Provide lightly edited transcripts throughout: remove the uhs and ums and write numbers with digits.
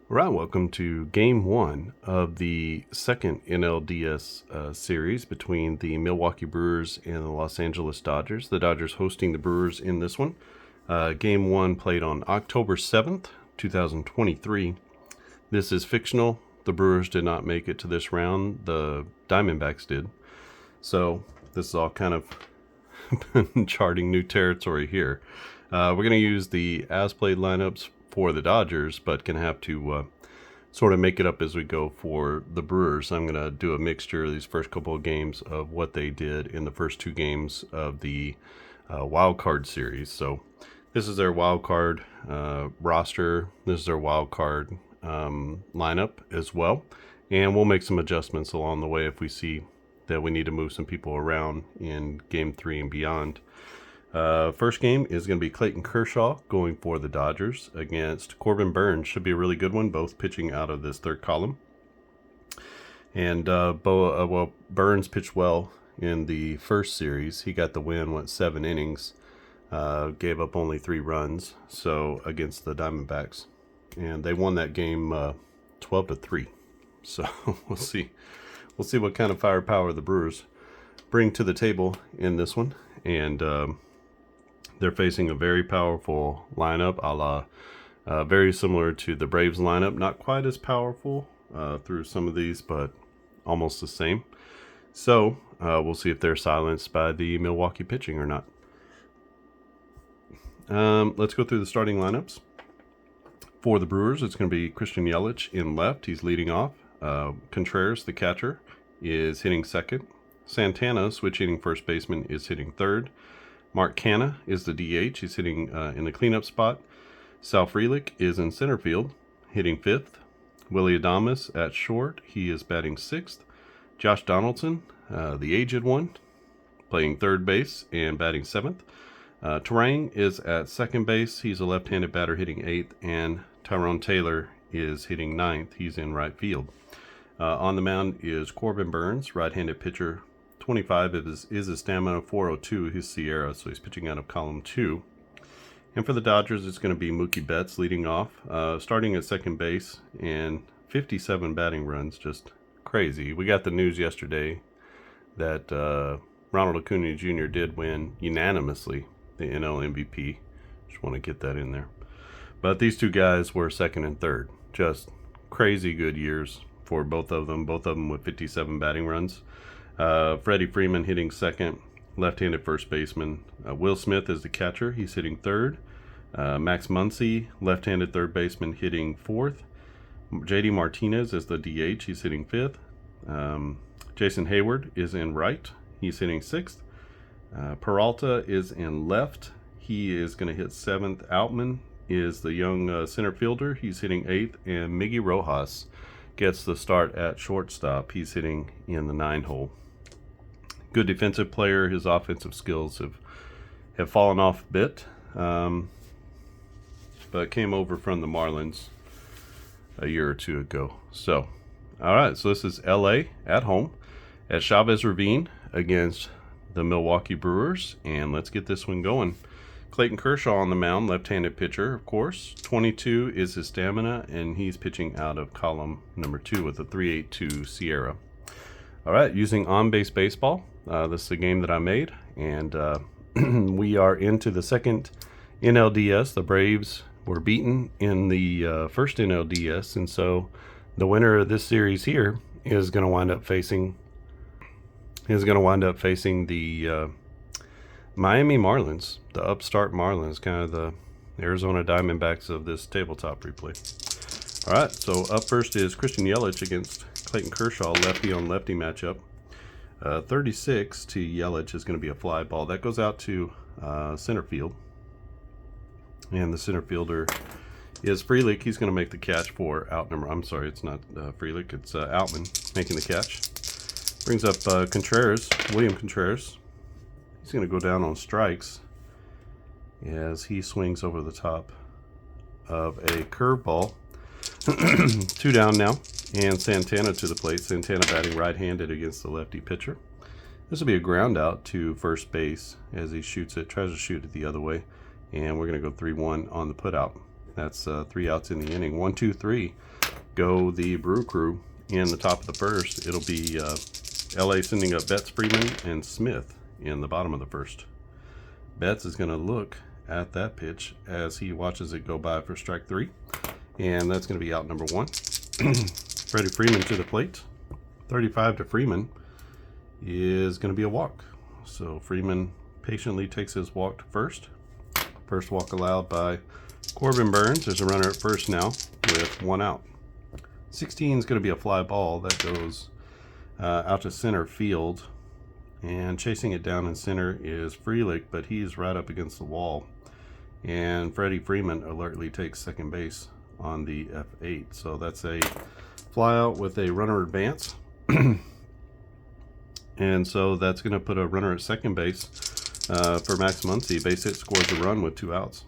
All right, welcome to Game 1 of the second NLDS series between the Milwaukee Brewers and the Los Angeles Dodgers. The Dodgers hosting the Brewers in this one. Game 1 played on October 7th, 2023. This is fictional. The Brewers did not make it to this round. The Diamondbacks did. So this is all kind of charting new territory here. We're going to use the as-played lineups for the Dodgers, but can have to sort of make it up as we go for the Brewers. I'm going to do a mixture of these first couple of games of what they did in the first two games of the wild card series. So this is their wild card roster. This is their wild card lineup as well. And we'll make some adjustments along the way if we see that we need to move some people around in Game 3 and beyond. First game is going to be Clayton Kershaw going for the Dodgers against Corbin Burnes. Should be a really good one, both pitching out of this third column. And Burnes pitched well in the first series. He got the win, went 7 innings, gave up only 3 runs, so against the Diamondbacks. And they won that game 12-3. So we'll see what kind of firepower the Brewers bring to the table in this one. And they're facing a very powerful lineup, a la very similar to the Braves lineup. Not quite as powerful through some of these, but almost the same. So we'll see if they're silenced by the Milwaukee pitching or not. Let's go through the starting lineups. For the Brewers, it's going to be Christian Yelich in left. He's leading off. Contreras, the catcher, is hitting second. Santana, switch hitting first baseman, is hitting third. Mark Canha is the DH. He's hitting in the cleanup spot. Sal Frelick is in center field, hitting fifth. Willy Adames at short. He is batting sixth. Josh Donaldson, the aged one, playing third base and batting seventh. Turang is at second base. He's a left-handed batter hitting eighth. And Tyrone Taylor is hitting ninth. He's in right field. On the mound is Corbin Burnes, right-handed pitcher. 25 is his stamina, 402 his Sierra, so he's pitching out of column 2. And for the Dodgers, it's going to be Mookie Betts leading off, starting at second base, and 57 batting runs, just crazy. We got the news yesterday that Ronald Acuna Jr. did win unanimously the NL MVP. Just want to get that in there. But these two guys were second and third. Just crazy good years for both of them with 57 batting runs. Freddie Freeman hitting second, left-handed first baseman. Will Smith is the catcher. He's hitting third. Max Muncy, left-handed third baseman, hitting fourth. JD Martinez is the DH. He's hitting fifth. Jason Hayward is in right. He's hitting sixth. Peralta is in left. He is going to hit seventh. Outman is the young center fielder. He's hitting eighth. And Miggy Rojas gets the start at shortstop. He's hitting in the 9-hole. Good defensive player. His offensive skills have fallen off a bit, but came over from the Marlins a year or two ago. So, all right, so this is LA at home at Chavez Ravine against the Milwaukee Brewers, and let's get this one going. Clayton Kershaw on the mound, left-handed pitcher, of course. 22 is his stamina, and he's pitching out of column number 2 with a 3.82 Sierra. All right, using on-base baseball. This is a game that I made, and we are into the second NLDS. The Braves were beaten in the first NLDS, and so the winner of this series here is going to wind up facing the Miami Marlins, the upstart Marlins, kind of the Arizona Diamondbacks of this tabletop replay. All right, so up first is Christian Yelich against Clayton Kershaw, lefty on lefty matchup. 36 to Yelich is going to be a fly ball. That goes out to center field. And the center fielder is Frelick. He's going to make the catch for I'm sorry, it's not Frelick. It's Outman making the catch. Brings up William Contreras. He's going to go down on strikes as he swings over the top of a curveball. 2 down now. And Santana to the plate. Santana batting right-handed against the lefty pitcher. This will be a ground out to first base as he shoots it, tries to shoot it the other way. And we're going to go 3-1 on the putout. That's 3 outs in the inning. 1, 2, 3 go the Brewer crew. In the top of the first, it'll be LA sending up Betts, Freeman, and Smith in the bottom of the first. Betts is going to look at that pitch as he watches it go by for strike 3, and that's going to be out number 1. Freddie Freeman to the plate. 35 to Freeman is going to be a walk. So Freeman patiently takes his walk to first. First walk allowed by Corbin Burnes. There's a runner at first now with 1 out. 16 is going to be a fly ball that goes out to center field, and chasing it down in center is Frelick, but he's right up against the wall, and Freddie Freeman alertly takes second base on the F8. So that's a fly out with a runner advance. And so that's going to put a runner at second base for Max Muncy. Base hit, scores a run with 2 outs.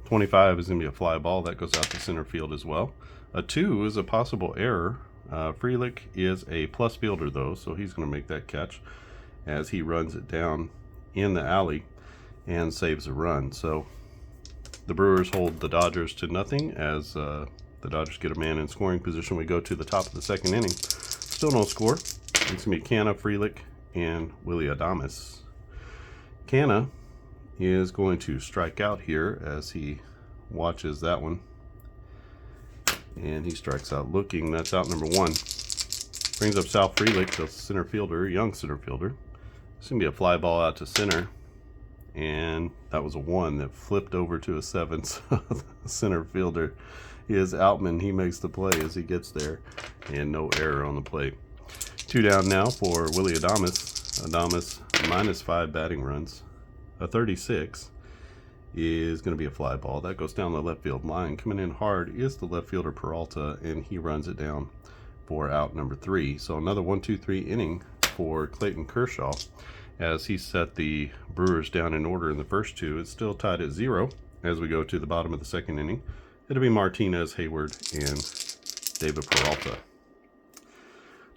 25 is going to be a fly ball that goes out to center field as well. A 2 is a possible error. Frelick is a plus fielder though, so he's going to make that catch as he runs it down in the alley and saves a run. So the Brewers hold the Dodgers to nothing as the Dodgers get a man in scoring position. We go to the top of the second inning. Still no score. It's going to be Canna, Frelick, and Willy Adames. Canna is going to strike out here as he watches that one. And he strikes out looking. That's out number 1. Brings up Sal Frelick, the center fielder, young center fielder. It's going to be a fly ball out to center. And that was a 1 that flipped over to a 7. So the center fielder is Outman. He makes the play as he gets there. And no error on the plate. 2 down now for Willy Adames. Adames -5 batting runs. A 36 is going to be a fly ball that goes down the left field line. Coming in hard is the left fielder Peralta, and he runs it down for out number 3. So another 1, 2, 3 inning for Clayton Kershaw as he set the Brewers down in order in the first 2. It's still tied at 0 as we go to the bottom of the second inning. It'll be Martinez, Hayward, and David Peralta.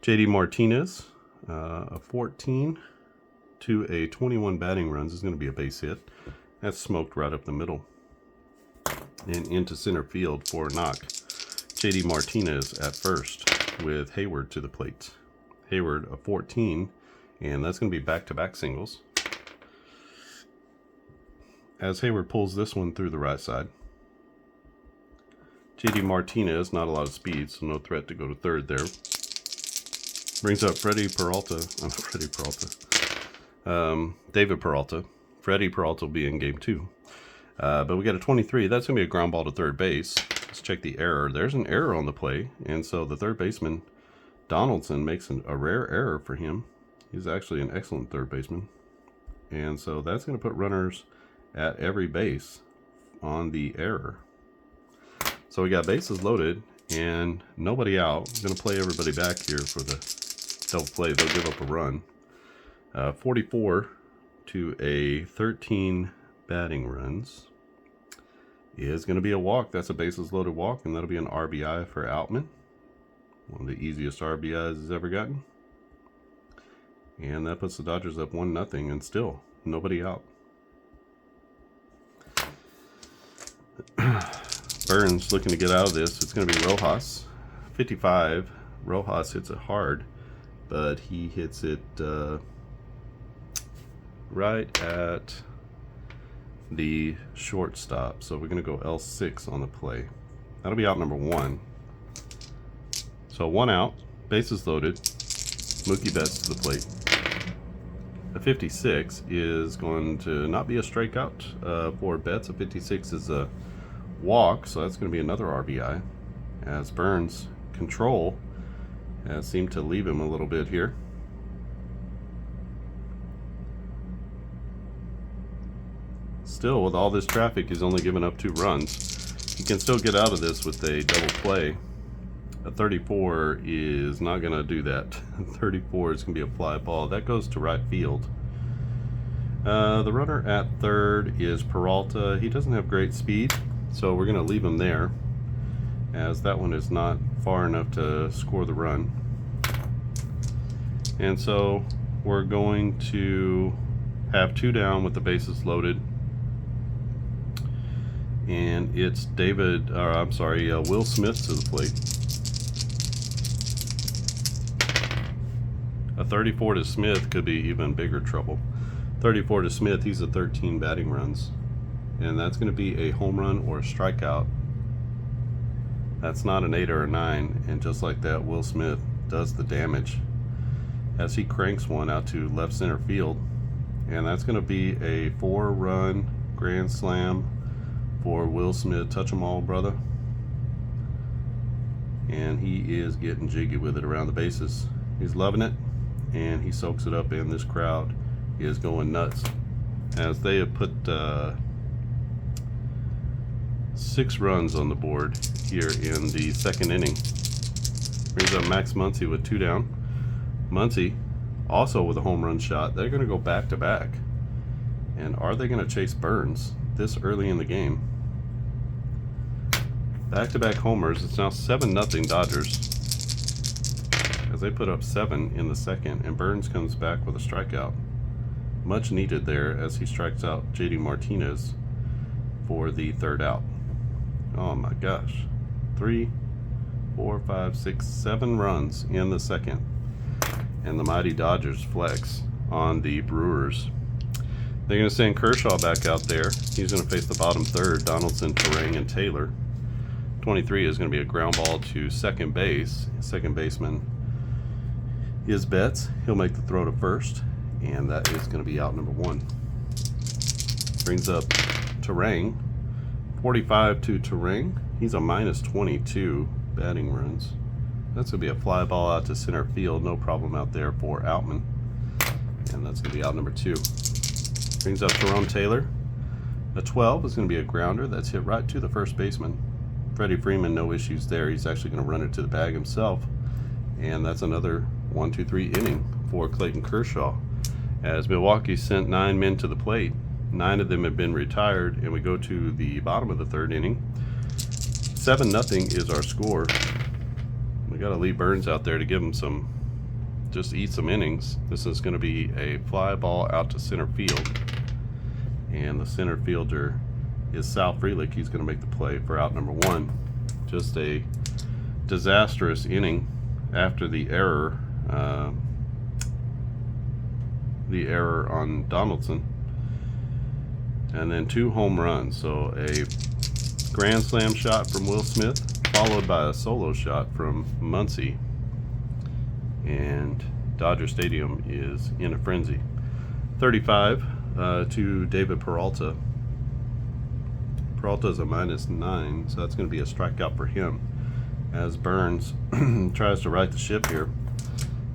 JD Martinez, a 14 to a 21 batting runs is going to be a base hit. That's smoked right up the middle and into center field for a knock. JD Martinez at first with Hayward to the plate. Hayward a 14, and that's going to be back-to-back singles as Hayward pulls this one through the right side. JD Martinez, not a lot of speed, so no threat to go to third there. Brings up David Peralta. Freddie Peralta will be in game 2. But we got a 23. That's going to be a ground ball to third base. Let's check the error. There's an error on the play. And so the third baseman, Donaldson, makes a rare error for him. He's actually an excellent third baseman. And so that's going to put runners at every base on the error. So we got bases loaded and nobody out. I'm going to play everybody back here for the double play. They'll give up a run. 44 to a 13 batting runs is going to be a walk. That's a bases loaded walk, and that'll be an RBI for Outman. One of the easiest RBIs he's ever gotten. And that puts the Dodgers up 1-0, and still nobody out. Burnes looking to get out of this. It's going to be Rojas. 55. Rojas hits it hard, but he hits it right at the shortstop. So we're going to go L6 on the play. That'll be out number 1. So 1 out, bases loaded. Mookie Betts to the plate. A 56 is going to not be a strikeout for Betts. A 56 is a walk, so that's going to be another RBI. As Burnes' control has seemed to leave him a little bit here. Still, with all this traffic, he's only given up 2 runs. He can still get out of this with a double play. A 34 is not going to do that. 34 is going to be a fly ball. That goes to right field. The runner at third is Peralta. He doesn't have great speed, so we're going to leave him there, as that one is not far enough to score the run. And so we're going to have 2 down with the bases loaded. And it's Will Smith to the plate. A 34 to Smith could be even bigger trouble. 34 to Smith, he's at 13 batting runs. And that's going to be a home run or a strikeout. That's not an 8 or a 9. And just like that, Will Smith does the damage as he cranks one out to left center field. And that's going to be a 4-run grand slam for Will Smith. Touch 'em all, brother. And he is getting jiggy with it around the bases. He's loving it, and he soaks it up, and this crowd is going nuts as they have put 6 runs on the board here in the second inning. Brings up Max Muncy with 2 down. Muncy also with a home run shot. They're going to go back to back. And are they going to chase Burnes this early in the game? Back-to-back homers. It's now 7-0 Dodgers as they put up 7 in the second, and Burnes comes back with a strikeout. Much needed there as he strikes out JD Martinez for the 3rd out. Oh my gosh. 3, 4, 5, 6, 7 runs in the second. And the mighty Dodgers flex on the Brewers. They're going to send Kershaw back out there. He's going to face the bottom third, Donaldson, Terang, and Taylor. 23 is going to be a ground ball to second base. Second baseman is Betts. He'll make the throw to first, and that is going to be out number 1. Brings up Terang. 45 to Terang. He's a -22 batting runs. That's going to be a fly ball out to center field. No problem out there for Outman. And that's going to be out number 2. Brings up Jerome Taylor. A 12 is going to be a grounder. That's hit right to the first baseman. Freddie Freeman, no issues there. He's actually going to run it to the bag himself. And that's another 1-2-3 inning for Clayton Kershaw. As Milwaukee sent 9 men to the plate, 9 of them have been retired, and we go to the bottom of the 3rd inning. 7-0 is our score. We got to leave Burnes out there to give him some, just eat some innings. This is going to be a fly ball out to center field, and the center fielder is Sal Frelick. He's going to make the play for out number 1. Just a disastrous inning after the error on Donaldson, and then 2 home runs. So a grand slam shot from Will Smith, followed by a solo shot from Muncy, and Dodger Stadium is in a frenzy. 35 to David Peralta. Peralta's a -9, so that's going to be a strikeout for him as Burnes tries to right the ship here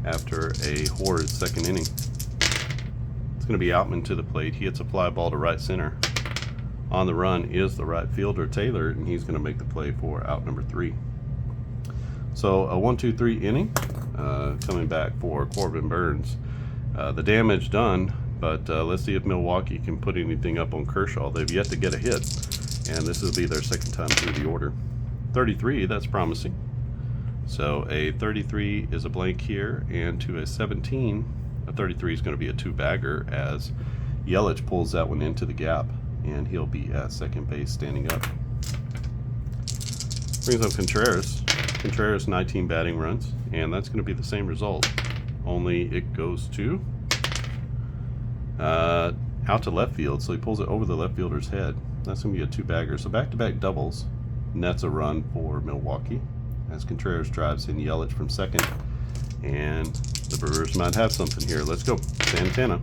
after a horrid second inning. It's going to be Outman to the plate. He hits a fly ball to right center. On the run is the right fielder Taylor, and he's going to make the play for out number 3. So a 1-2-3 inning coming back for Corbin Burnes. The damage done, but let's see if Milwaukee can put anything up on Kershaw. They've yet to get a hit, and this will be their 2nd time through the order. 33, that's promising. So a 33 is a blank here, and to a 17, a 33 is going to be a 2-bagger as Yelich pulls that one into the gap, and he'll be at second base standing up. Brings up Contreras. Contreras 19 batting runs, and that's going to be the same result, only it goes to out to left field, so he pulls it over the left fielder's head. That's going to be a 2-bagger. So back-to-back doubles nets a run for Milwaukee as Contreras drives in Yelich from second, and the Brewers might have something here. Let's go. Santana.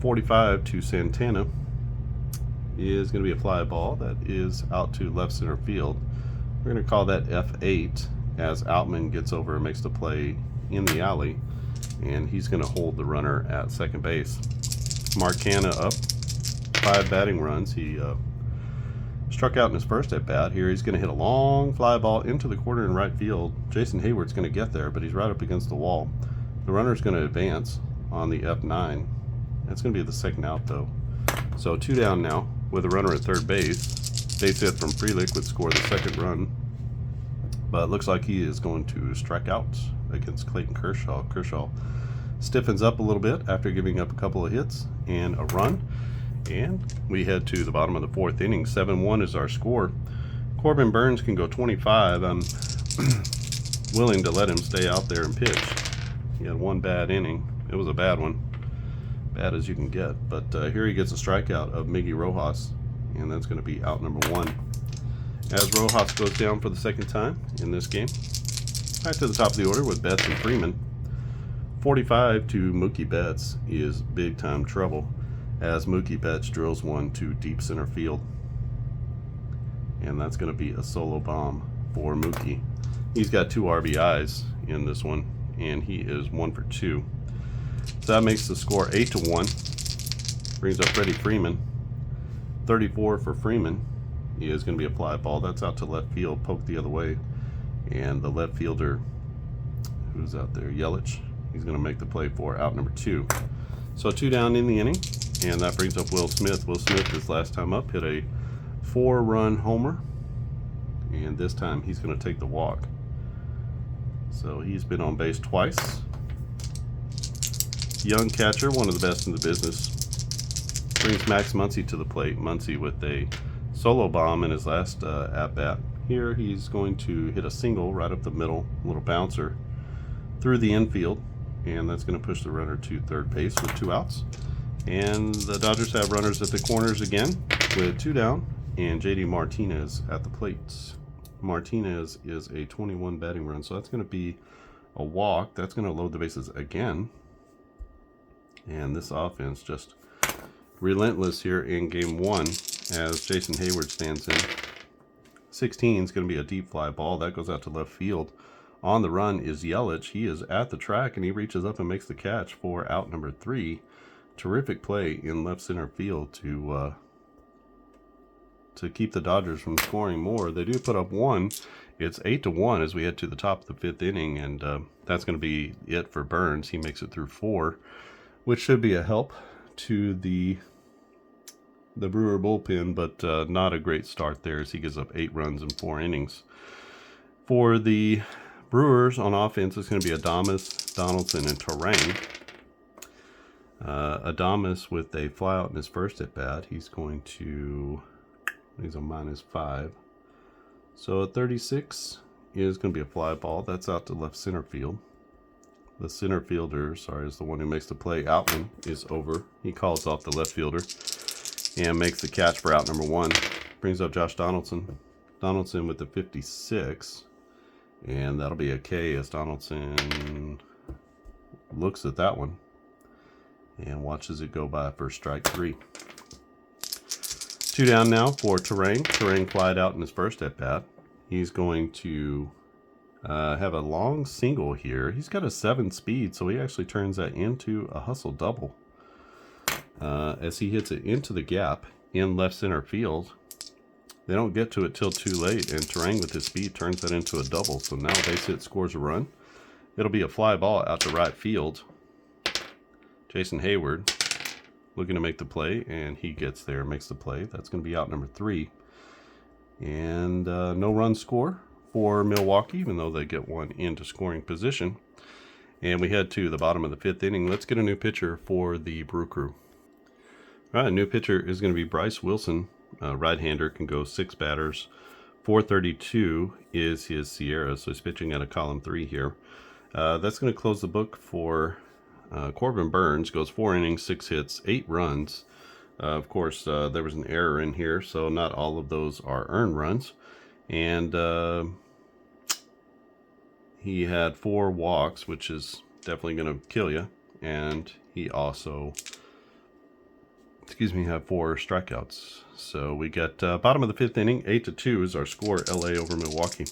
45 to Santana is going to be a fly ball that is out to left center field. We're going to call that F8 as Outman gets over and makes the play in the alley, and he's going to hold the runner at second base. Mark Canha up, 5 batting runs. He struck out in his first at bat. Here he's going to hit a long fly ball into the corner in right field. Jason Hayward's going to get there, but he's right up against the wall. The runner's going to advance on the F9. That's going to be the 2nd out though. So 2 down now with a runner at third base. Base hit from Frelick would score the 2nd run, but it looks like he is going to strike out against Clayton Kershaw. Kershaw stiffens up a little bit after giving up a couple of hits and a run, And we head to the bottom of the 4th inning. 7-1 is our score. Corbin Burnes can go 25. I'm willing to let him stay out there and pitch. He had one bad inning. It was a bad one. Bad as you can get. But here he gets a strikeout of Miggy Rojas. And that's going to be out number 1. As Rojas goes down for the 2nd time in this game. Back to the top of the order with Betts and Freeman. 45 to Mookie Betts is big time trouble as Mookie Betts drills one to deep center field. And that's going to be a solo bomb for Mookie. He's got 2 RBIs in this one, and he is 1 for 2. So that makes the score 8-1. Brings up Freddie Freeman. 34 for Freeman. He is going to be a fly ball. That's out to left field, poked the other way. And the left fielder, who's out there, Yelich, he's going to make the play for out number 2. So 2 down in the inning, and that brings up Will Smith. Will Smith, his last time up, hit a 4-run homer, and this time he's going to take the walk. So he's been on base twice. Young catcher, one of the best in the business, brings Max Muncy to the plate. Muncy with a solo bomb in his last at-bat. Here he's going to hit a single right up the middle, a little bouncer through the infield, and that's going to push the runner to third base with 2 outs. And the Dodgers have runners at the corners again with 2 down, and JD Martinez at the plate. Martinez is a 21 batting run, so that's going to be a walk. That's going to load the bases again. And this offense just relentless here in game 1 as Jason Hayward stands in. 16 is going to be a deep fly ball. That goes out to left field. On the run is Yelich. He is at the track, and he reaches up and makes the catch for out number 3. Terrific play in left center field to keep the Dodgers from scoring more. They do put up 1. It's 8-1 as we head to the top of the 5th inning, and that's going to be it for Burnes. He makes it through 4, which should be a help to the Brewer bullpen, but not a great start there as he gives up 8 runs in 4 innings. For the Brewers on offense, it's going to be Adames, Donaldson, and Terang. Adames with a flyout in his first at bat. He's a -5. So at 36 is going to be a fly ball. That's out to left center field. The center fielder, is the one who makes the play. Outman is over. He calls off the left fielder and makes the catch for out number 1. Brings up Josh Donaldson. Donaldson with the 56. And that'll be a K as Donaldson looks at that one and watches it go by for strike 3. 2 down now for Terang. Terang flied out in his first at bat. He's going to have a long single here. He's got a 7 speed, so he actually turns that into a hustle double. As he hits it into the gap in left center field. They don't get to it till too late, and Terang with his speed turns that into a double. So now base hit scores a run. It'll be a fly ball out to right field. Jason Hayward looking to make the play, and he gets there, makes the play. That's going to be out number 3. And no run score for Milwaukee, even though they get one into scoring position. And we head to the bottom of the 5th inning. Let's get a new pitcher for the Brew Crew. All right, a new pitcher is going to be Bryce Wilson. Right-hander, can go 6 batters. 432 is his Sierra, so he's pitching at a column 3 here. That's going to close the book for Corbin Burnes. Goes 4 innings, 6 hits, 8 runs. Of course, there was an error in here, so not all of those are earned runs. And he had 4 walks, which is definitely going to kill you. And he also, had 4 strikeouts. So we got bottom of the 5th inning, 8-2 is our score. LA over Milwaukee.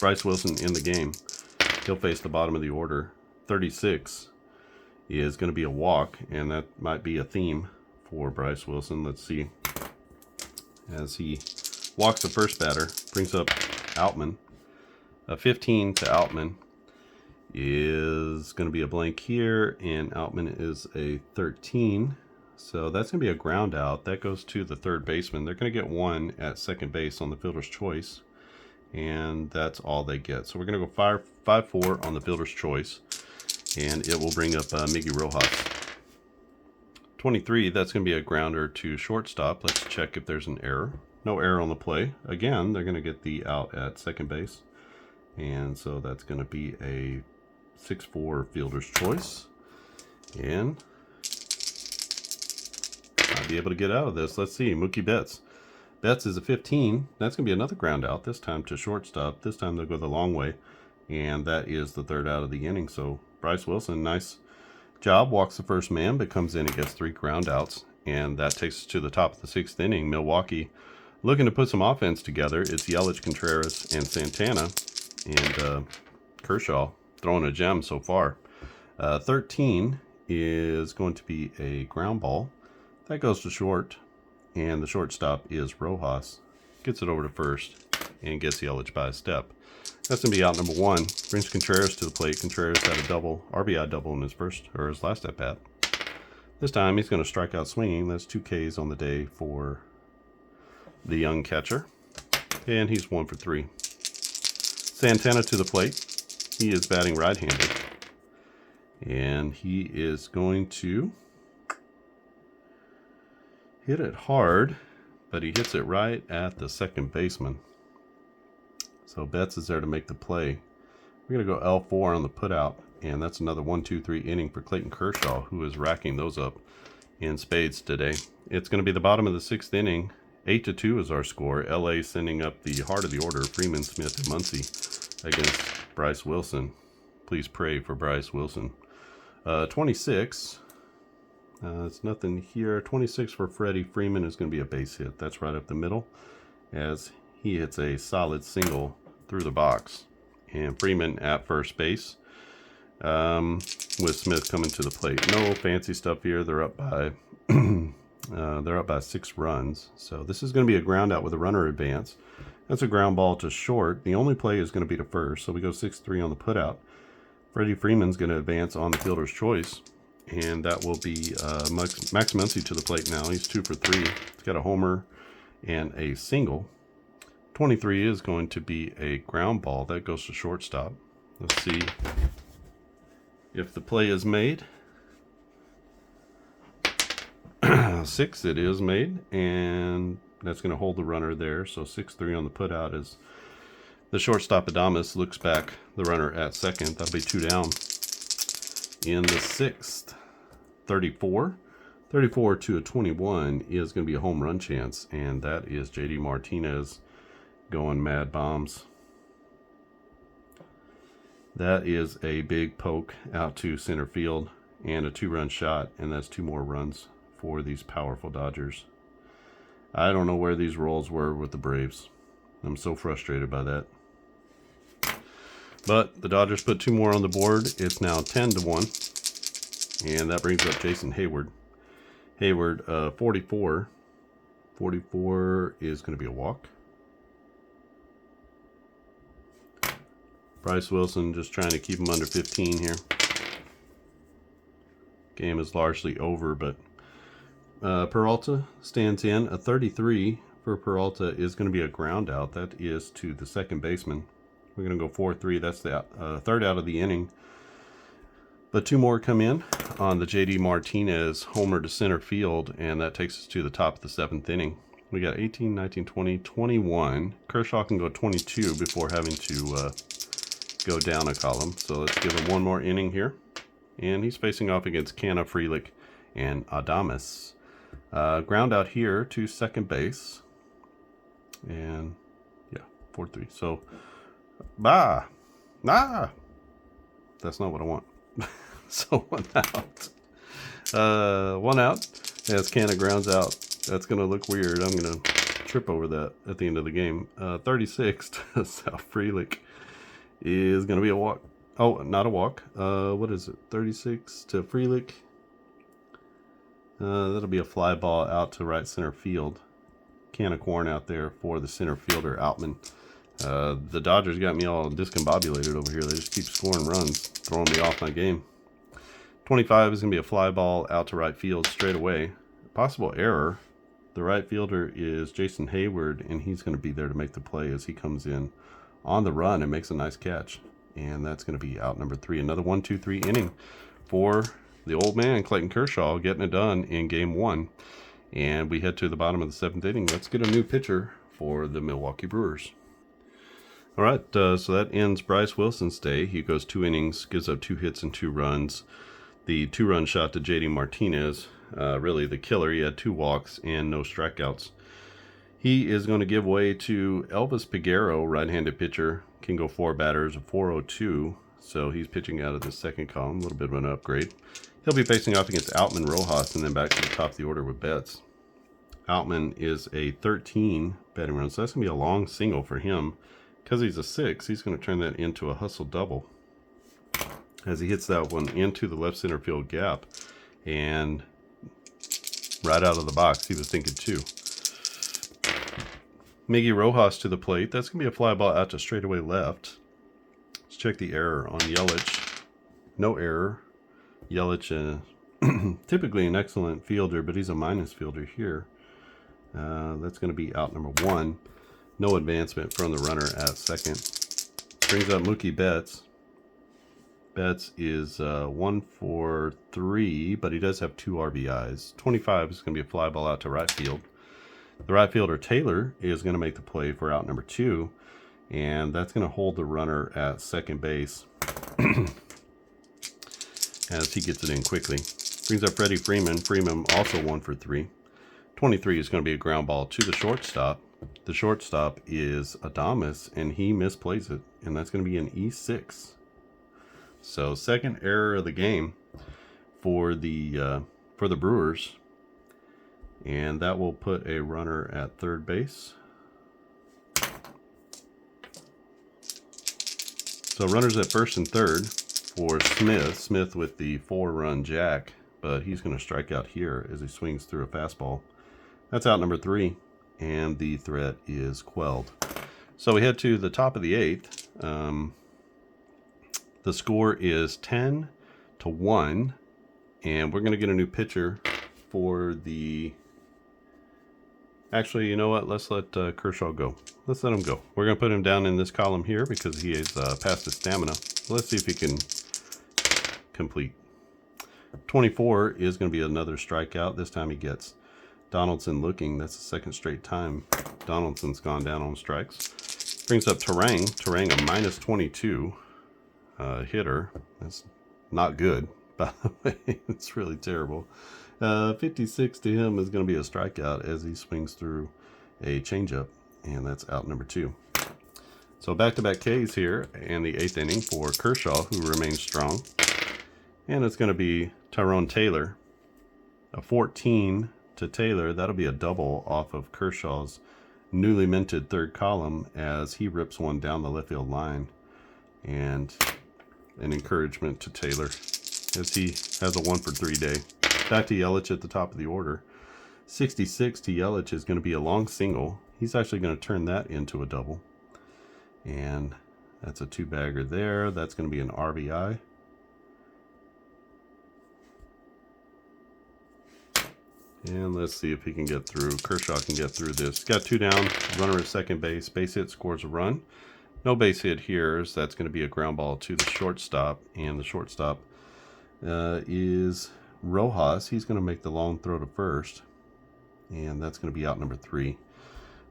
Bryce Wilson in the game. He'll face the bottom of the order. 36 is going to be a walk, and that might be a theme for Bryce Wilson. Let's see. As he walks the first batter, brings up Outman. A 15 to Outman is going to be a blank here, and Outman is a 13. So that's going to be a ground out. That goes to the third baseman. They're going to get 1 at second base on the fielder's choice. And that's all they get. So we're going to go 5-4 on the fielder's choice. And it will bring up Miggy Rojas. 23, that's going to be a grounder to shortstop. Let's check if there's an error. No error on the play. Again, they're going to get the out at second base. And so that's going to be a 6-4 fielder's choice. And I'll be able to get out of this. Let's see. Mookie Betts. Betts is a 15. That's going to be another ground out, this time to shortstop. This time they'll go the long way. And that is the third out of the inning. So Bryce Wilson, nice job. Walks the first man, but comes in and gets 3 ground outs. And that takes us to the top of the 6th inning. Milwaukee looking to put some offense together. It's Yelich, Contreras, and Santana. And Kershaw throwing a gem so far. 13 is going to be a ground ball. That goes to short. And the shortstop is Rojas. Gets it over to first and gets Yelich by a step. That's going to be out number 1. Brings Contreras to the plate. Contreras had a double, RBI double in his last at bat. This time he's going to strike out swinging. That's 2 Ks on the day for the young catcher. And he's 1 for 3. Santana to the plate. He is batting right-handed. And he is going to hit it hard, but he hits it right at the second baseman. So Betts is there to make the play. We're going to go L4 on the putout, and that's another 1-2-3 inning for Clayton Kershaw, who is racking those up in spades today. It's going to be the bottom of the 6th inning. 8-2 is our score. LA sending up the heart of the order, Freeman, Smith, and Muncy against Bryce Wilson. Please pray for Bryce Wilson. 26. It's nothing here. 26 for Freddie Freeman is going to be a base hit. That's right up the middle as he hits a solid single through the box. And Freeman at first base with Smith coming to the plate. No fancy stuff here. They're up by 6 runs. So this is going to be a ground out with a runner advance. That's a ground ball to short. The only play is going to be to first. So we go 6-3 on the putout. Freddie Freeman's going to advance on the fielder's choice. And that will be Max Muncy to the plate now. He's 2 for 3. He's got a homer and a single. 23 is going to be a ground ball. That goes to shortstop. Let's see if the play is made. 6 it is made. And that's going to hold the runner there. So 6-3 on the putout as the shortstop Adames looks back the runner at second. That'll be 2 down. In the 6th, 34 to a 21 is going to be a home run chance, and that is JD Martinez going mad bombs. That is a big poke out to center field and a 2-run shot, and that's 2 more runs for these powerful Dodgers. I don't know where these rolls were with the Braves. I'm so frustrated by that. But the Dodgers put 2 more on the board. It's now 10-1. And that brings up Jason Hayward. Hayward, 44. 44 is going to be a walk. Bryce Wilson just trying to keep him under 15 here. Game is largely over, but Peralta stands in. A 33 for Peralta is going to be a ground out. That is to the second baseman. We're going to go 4-3. That's the third out of the inning. But 2 more come in on the JD Martinez homer to center field, and that takes us to the top of the 7th inning. We got 18, 19, 20, 21. Kershaw can go 22 before having to go down a column. So let's give him 1 more inning here. And he's facing off against Canna, Frelick, and Adames. Ground out here to second base. And yeah, 4-3. So that's not what I want. So 1 out. 1 out as Canna grounds out. That's going to look weird. I'm going to trip over that at the end of the game. 36 to South Frelick is going to be a walk. Oh, not a walk. What is it? 36 to Frelick. That'll be a fly ball out to right center field. Can of corn out there for the center fielder, Outman. The Dodgers got me all discombobulated over here. They just keep scoring runs, throwing me off my game. 25 is going to be a fly ball out to right field straight away. Possible error. The right fielder is Jason Hayward, and he's going to be there to make the play as he comes in on the run and makes a nice catch. And that's going to be out number 3. Another 1-2-3 inning for the old man, Clayton Kershaw, getting it done in game 1. And we head to the bottom of the 7th inning. Let's get a new pitcher for the Milwaukee Brewers. All right, so that ends Bryce Wilson's day. He goes 2 innings, gives up 2 hits and 2 runs. The 2-run shot to JD Martinez, really the killer. He had 2 walks and no strikeouts. He is going to give way to Elvis Peguero, right-handed pitcher. Can go 4 batters, a 4.02. So he's pitching out of the 2nd column, a little bit of an upgrade. He'll be facing off against Outman, Rojas, and then back to the top of the order with Betts. Outman is a 13 batting run, so that's going to be a long single for him. Because he's a 6, he's going to turn that into a hustle double as he hits that one into the left center field gap. And right out of the box, he was thinking 2. Miggy Rojas to the plate. That's going to be a fly ball out to straightaway left. Let's check the error on Yelich. No error. Yelich, typically an excellent fielder, but he's a minus fielder here. That's going to be out number 1. No advancement from the runner at 2nd. Brings up Mookie Betts. Betts is 1 for 3, but he does have 2 RBIs. 25 is going to be a fly ball out to right field. The right fielder, Taylor, is going to make the play for out number 2, and that's going to hold the runner at 2nd base as he gets it in quickly. Brings up Freddie Freeman. Freeman also 1 for 3. 23 is going to be a ground ball to the shortstop. The shortstop is Adames, and he misplays it, and that's going to be an E6. So 2nd error of the game for the Brewers, and that will put a runner at 3rd base. So runners at 1st and 3rd for Smith. Smith with the 4-run jack, but he's going to strike out here as he swings through a fastball. That's out number 3. And the threat is quelled. So we head to the top of the 8th. The score is 10-1, and we're going to get a new pitcher for the... Actually, you know what? Let's let Kershaw go. Let's let him go. We're going to put him down in this column here because he is past his stamina. Let's see if he can complete. 24 is going to be another strikeout. This time he gets Donaldson looking. That's the 2nd straight time Donaldson's gone down on strikes. Brings up Terang. Terang, a minus 22 hitter. That's not good, by the way. It's really terrible. 56 to him is going to be a strikeout as he swings through a changeup, and that's out number 2. So back-to-back Ks here in the 8th inning for Kershaw, who remains strong. And it's going to be Tyrone Taylor. A 14 to Taylor. That'll be a double off of Kershaw's newly minted 3rd column as he rips one down the left field line. And an encouragement to Taylor as he has a 1 for 3 day. Back to Yelich at the top of the order. 66 to Yelich is going to be a long single. He's actually going to turn that into a double. And that's a 2-bagger there. That's going to be an RBI. And let's see if he can get through. Kershaw can get through this. Got 2 down. Runner at 2nd base. Base hit, scores a run. No base hit here, so that's going to be a ground ball to the shortstop. And the shortstop is Rojas. He's going to make the long throw to 1st. And that's going to be out number 3.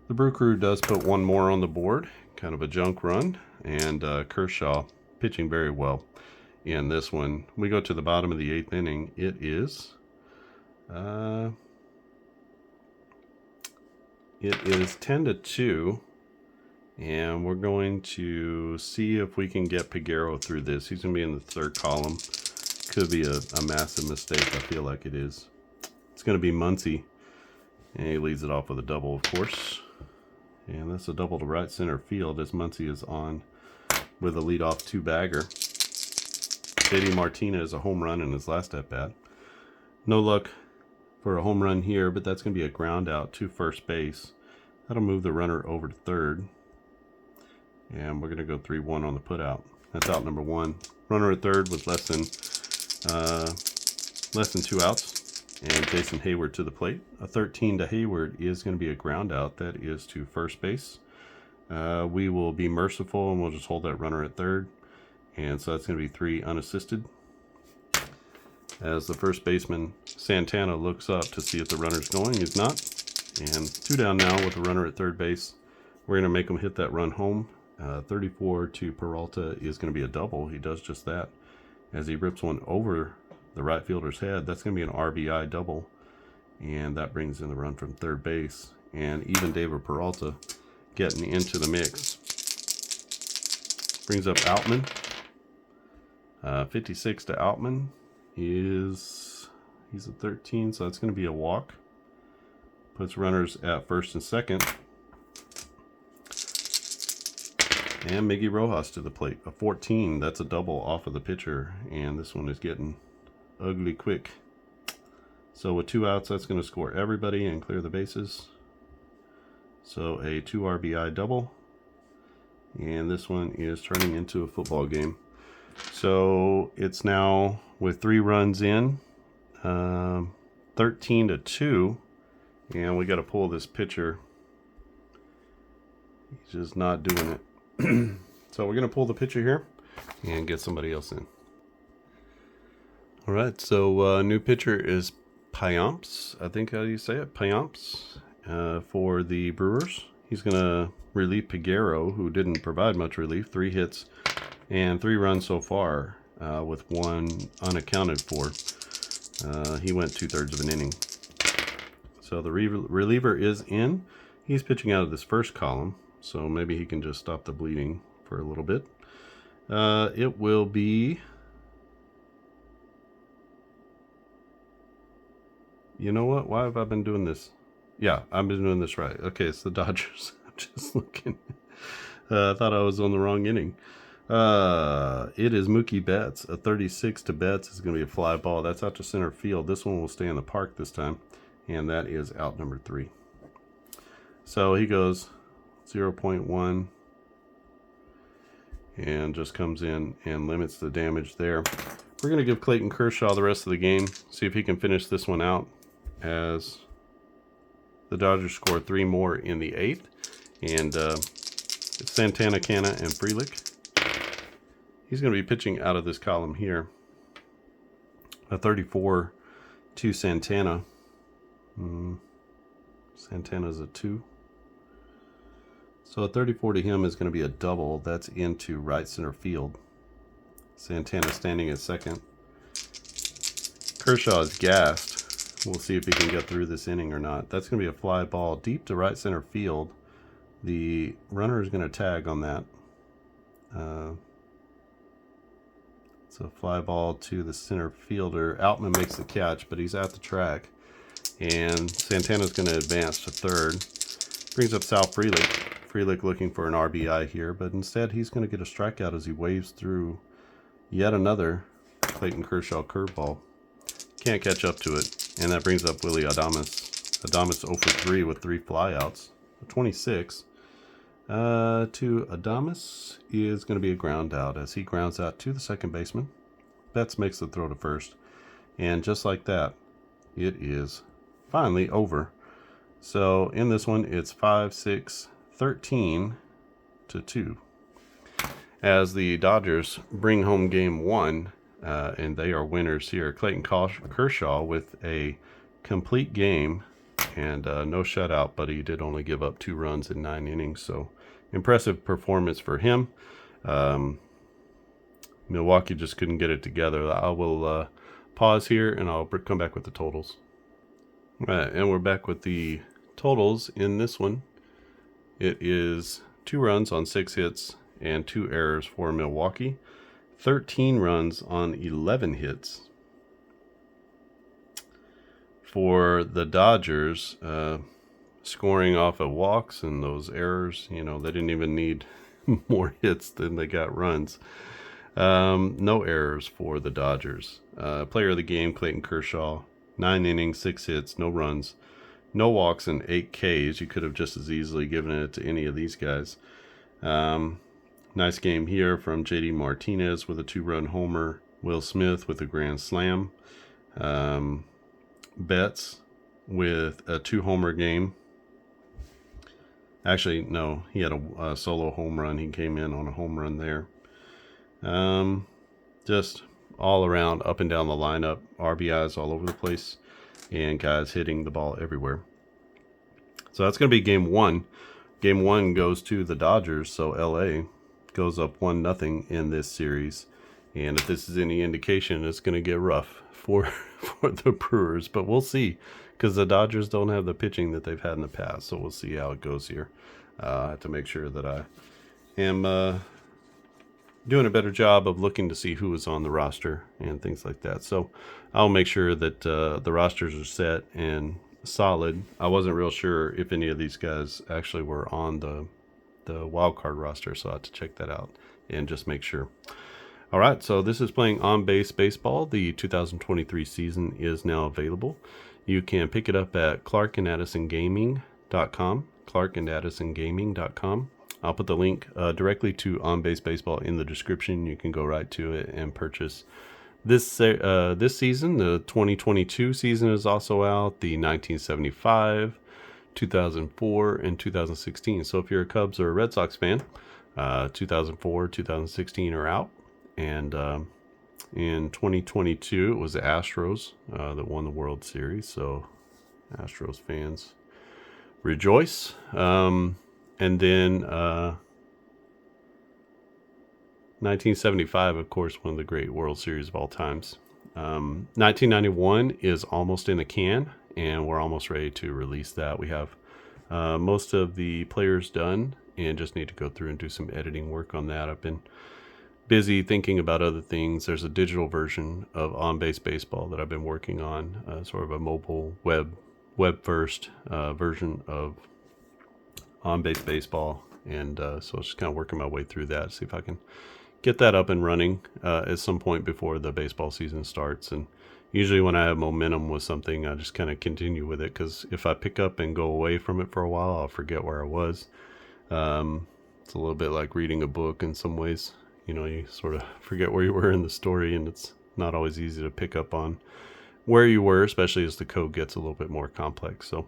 The Brew Crew does put 1 more on the board. Kind of a junk run. And Kershaw pitching very well in this one. We go to the bottom of the 8th inning. It is... it is 10-2, and we're going to see if we can get Peguero through this. He's going to be in the 3rd column. Could be a massive mistake. I feel like it is. It's going to be Muncy, and he leads it off with a double, of course. And that's a double to right center field as Muncy is on with a leadoff 2-bagger. JD Martinez, a home run in his last at-bat. No luck for a home run here, but that's going to be a ground out to 1st base. That'll move the runner over to 3rd. And we're going to go 3-1 on the put out. That's out number 1. Runner at 3rd with less than 2 outs. And Jason Hayward to the plate. A 13 to Hayward is going to be a ground out. That is to 1st base. We will be merciful and we'll just hold that runner at 3rd. And so that's going to be 3 unassisted. as the first baseman, Santana, looks up to see if the runner's going. He's not. And 2 down now with a runner at third base. We're going to make him hit that run home. 34 to Peralta is going to be a double. He does just that as he rips one over the right fielder's head. That's going to be an RBI double. And that brings in the run from third base. And even David Peralta getting into the mix. Brings up Outman. 56 to Outman he's at 13, so that's going to be a walk. Puts runners at first and second. And Miggy Rojas to the plate. A 14, that's a double off of the pitcher. And this one is getting ugly quick. So with 2 outs, that's going to score everybody and clear the bases. So a 2 RBI double. And this one is turning into a football game. So it's now with 3 runs in, 13 to 2. And we got to pull this pitcher. He's just not doing it. So we're going to pull the pitcher here and get somebody else in. All right, so new pitcher is Payamps. I think how do you say it? Payamps for the Brewers. He's going to relieve Peguero, who didn't provide much relief. 3 hits and 3 runs so far with 1 unaccounted for. He went 2/3 of an inning. So the reliever is in. He's pitching out of this first column, so maybe he can just stop the bleeding for a little bit. It will be... You know what? Why have I been doing this? Yeah, I've been doing this right. Okay, it's the Dodgers. I'm just looking. I thought I was on the wrong inning. It is Mookie Betts. A 36 to Betts is going to be a fly ball. That's out to center field. This one will stay in the park this time. And that is out number 3. So he goes 0.1 and just comes in and limits the damage there. We're going to give Clayton Kershaw the rest of the game. See if he can finish this one out as the Dodgers score 3 more in the 8th. And it's Santana, Canna, and Frelick. He's going to be pitching out of this column here. A 34 to Santana. Santana's a 2. So a 34 to him is going to be a double. That's into right center field. Santana standing at second. Kershaw is gassed. We'll see if he can get through this inning or not. That's going to be a fly ball deep to right center field. The runner is going to tag on that. It's a fly ball to the center fielder. Outman makes the catch, but he's at the track. And Santana's going to advance to third. Brings up Sal Frelick. Frelick looking for an RBI here, but instead he's going to get a strikeout as he waves through yet another Clayton Kershaw curveball. Can't catch up to it. And that brings up Willy Adames. Adames 0 for 3 with 3 flyouts. 26 to Adames is going to be a ground out as he grounds out to the second baseman. Betts makes the throw to first. And just like that, it is finally over. So in this one, it's 5-6-13 to 2. As the Dodgers bring home game 1, and they are winners here. Clayton Kershaw with a complete game and no shutout, but he did only give up 2 runs in 9 innings. So impressive performance for him. Milwaukee just couldn't get it together. I will pause here and I'll come back with the totals. All right, and we're back with the totals in this one. It is 2 runs on 6 hits and 2 errors for Milwaukee. 13 runs on 11 hits. For the Dodgers, scoring off of walks and those errors, they didn't even need more hits than they got runs. No errors for the Dodgers. Player of the game, Clayton Kershaw. 9 innings, 6 hits, no runs, no walks, and 8 Ks. You could have just as easily given it to any of these guys. Nice game here from J.D. Martinez with a 2-run homer. Will Smith with a grand slam. Betts with a 2-homer game. Actually, no, he had a solo home run. He came in on a home run there. Just all around, up and down the lineup, RBIs all over the place, and guys hitting the ball everywhere. So that's going to be game one. Game one goes to the Dodgers, so LA goes up 1-0 in this series. And if this is any indication, it's going to get rough for the Brewers. But we'll see, because the Dodgers don't have the pitching that they've had in the past. So we'll see how it goes here. I have to make sure that I am doing a better job of looking to see who is on the roster and things like that. So I'll make sure that the rosters are set and solid. I wasn't real sure if any of these guys actually were on the wild card roster, so I have to check that out and just make sure. All right, so this is playing On Base Baseball. The 2023 season is now available. You can pick it up at clarkandaddisongaming.com, clarkandaddisongaming.com. I'll put the link directly to On Base Baseball in the description. You can go right to it and purchase this season. The 2022 season is also out. The 1975, 2004, and 2016. So if you're a Cubs or a Red Sox fan, 2004, 2016 are out. And in 2022, it was the Astros that won the World Series. So Astros fans rejoice. And then 1975, of course, one of the great World Series of all times. 1991 is almost in the can, and we're almost ready to release that. We have most of the players done and just need to go through and do some editing work on that. I've been busy thinking about other things. There's a digital version of On Base Baseball that I've been working on, sort of a mobile web first version of On Base Baseball, and so I was just kind of working my way through that, see if I can get that up and running at some point before the baseball season starts. And usually when I have momentum with something, I just kind of continue with it, because if I pick up and go away from it for a while, I'll forget where I was. It's a little bit like reading a book in some ways. You know, you sort of forget where you were in the story, and it's not always easy to pick up on where you were, especially as the code gets a little bit more complex. So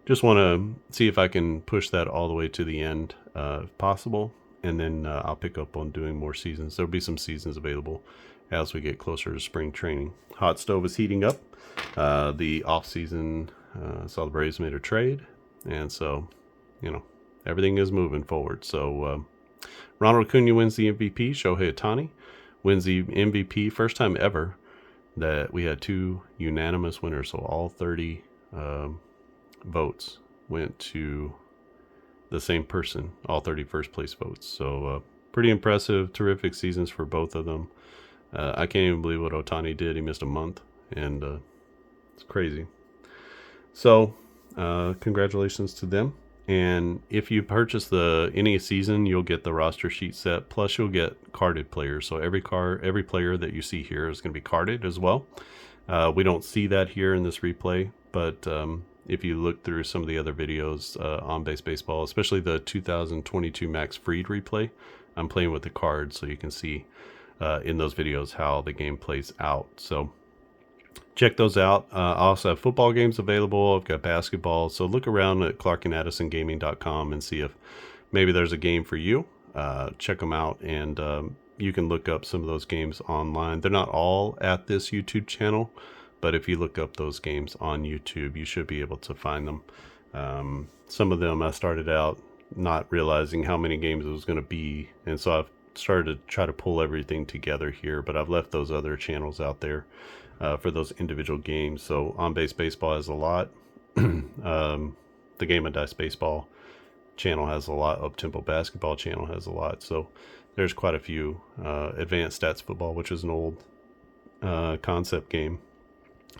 just want to see if I can push that all the way to the end if possible, and then I'll pick up on doing more seasons. There'll be some seasons available as we get closer to spring training. Hot stove is heating up. The off season saw the Braves made a trade, and so, you know, everything is moving forward. So Ronald Acuna wins the MVP. Shohei Ohtani wins the MVP. First time ever that we had two unanimous winners. So all 30 votes went to the same person, all 30 first place votes. So pretty impressive, terrific seasons for both of them. I can't even believe what Ohtani did. He missed a month, and it's crazy. So congratulations to them. And if you purchase any season, you'll get the roster sheet set. Plus, you'll get carded players. So every player that you see here is going to be carded as well. We don't see that here in this replay, but if you look through some of the other videos on Base Baseball, especially the 2022 Max Fried replay, I'm playing with the cards, so you can see in those videos how the game plays out. So check those out. I also have football games available. I've got basketball. So look around at clarkandaddisongaming.com and see if maybe there's a game for you. Check them out, and you can look up some of those games online. They're not all at this YouTube channel, but if you look up those games on YouTube, you should be able to find them. Some of them I started out not realizing how many games it was going to be, and so I've started to try to pull everything together here, but I've left those other channels out there for those individual games. So On Base Baseball has a lot. The Game of Dice Baseball channel has a lot. Up Tempo Basketball channel has a lot. So there's quite a few. Advanced Stats Football, which is an old concept game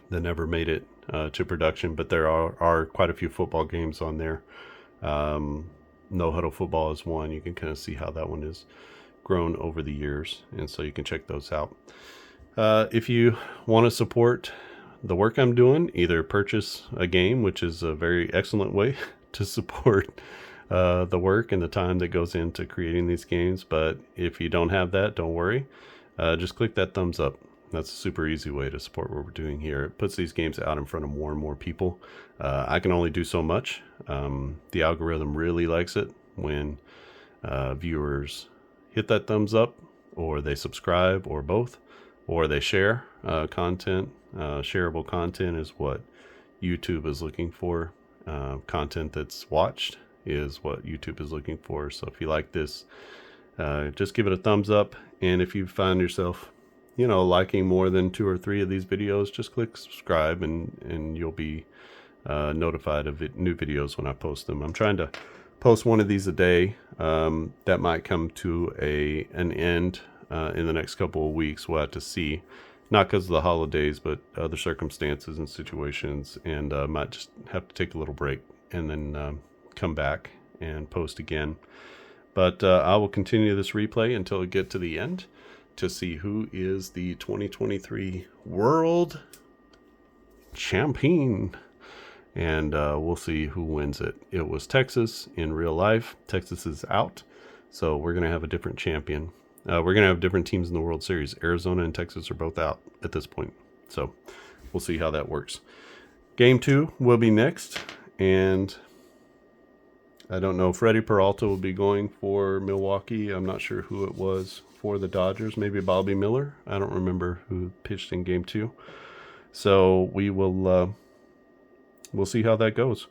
that never made it to production, but there are quite a few football games on there. No Huddle Football is one. You can kind of see how that one is grown over the years, and so you can check those out. If you want to support the work I'm doing, either purchase a game, which is a very excellent way to support the work and the time that goes into creating these games. But if you don't have that, don't worry. Just click that thumbs up. That's a super easy way to support what we're doing here. It puts these games out in front of more and more people. I can only do so much. The algorithm really likes it when viewers hit that thumbs up, or they subscribe, or both. or they share content. Shareable content is what YouTube is looking for. Content that's watched is what YouTube is looking for. So if you like this, just give it a thumbs up. And if you find yourself, liking more than 2 or 3 of these videos, just click subscribe and you'll be notified of new videos when I post them. I'm trying to post one of these a day. That might come to an end in the next couple of weeks. We'll have to see. Not because of the holidays, but other circumstances and situations, and might just have to take a little break and then come back and post again. But I will continue this replay until we get to the end to see who is the 2023 World Champion. And we'll see who wins it. It was Texas in real life. Texas is out, so we're going to have a different champion. We're going to have different teams in the World Series. Arizona and Texas are both out at this point. So we'll see how that works. Game 2 will be next. And I don't know. Freddie Peralta will be going for Milwaukee. I'm not sure who it was for the Dodgers. Maybe Bobby Miller. I don't remember who pitched in Game 2. So we will we'll see how that goes.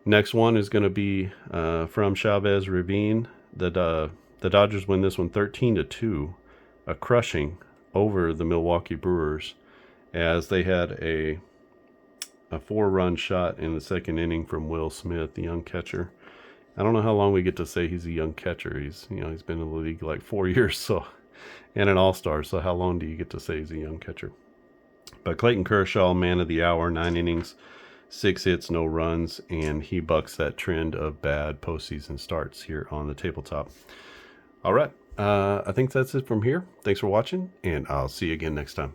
Next one is going to be from Chavez Ravine. The Dodgers win this one 13-2, a crushing over the Milwaukee Brewers, as they had a 4-run shot in the second inning from Will Smith, the young catcher. I don't know how long we get to say he's a young catcher. He's been in the league like 4 years, so, and an all-star. So how long do you get to say he's a young catcher? But Clayton Kershaw, man of the hour, 9 innings, 6 hits, no runs, and he bucks that trend of bad postseason starts here on the tabletop. All right, I think that's it from here. Thanks for watching, and I'll see you again next time.